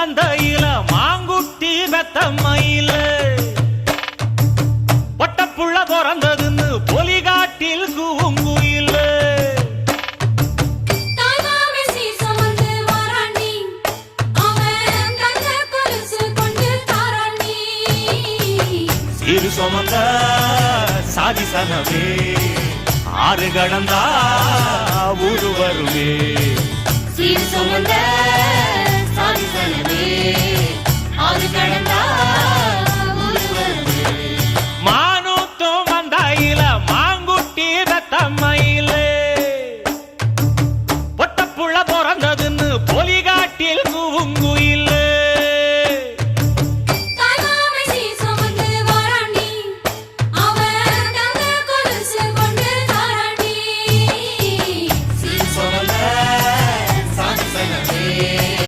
மந்தையில மாங்குட்டி வெத்தம்மையில பொட்டப்புள்ள பிறந்ததுன்னு பொலிகாட்டில் கூங்குயில சீரு சுமந்த சாதிசனவே ஆறு கடந்தா ஊரு வருவே சீர் சுமந்த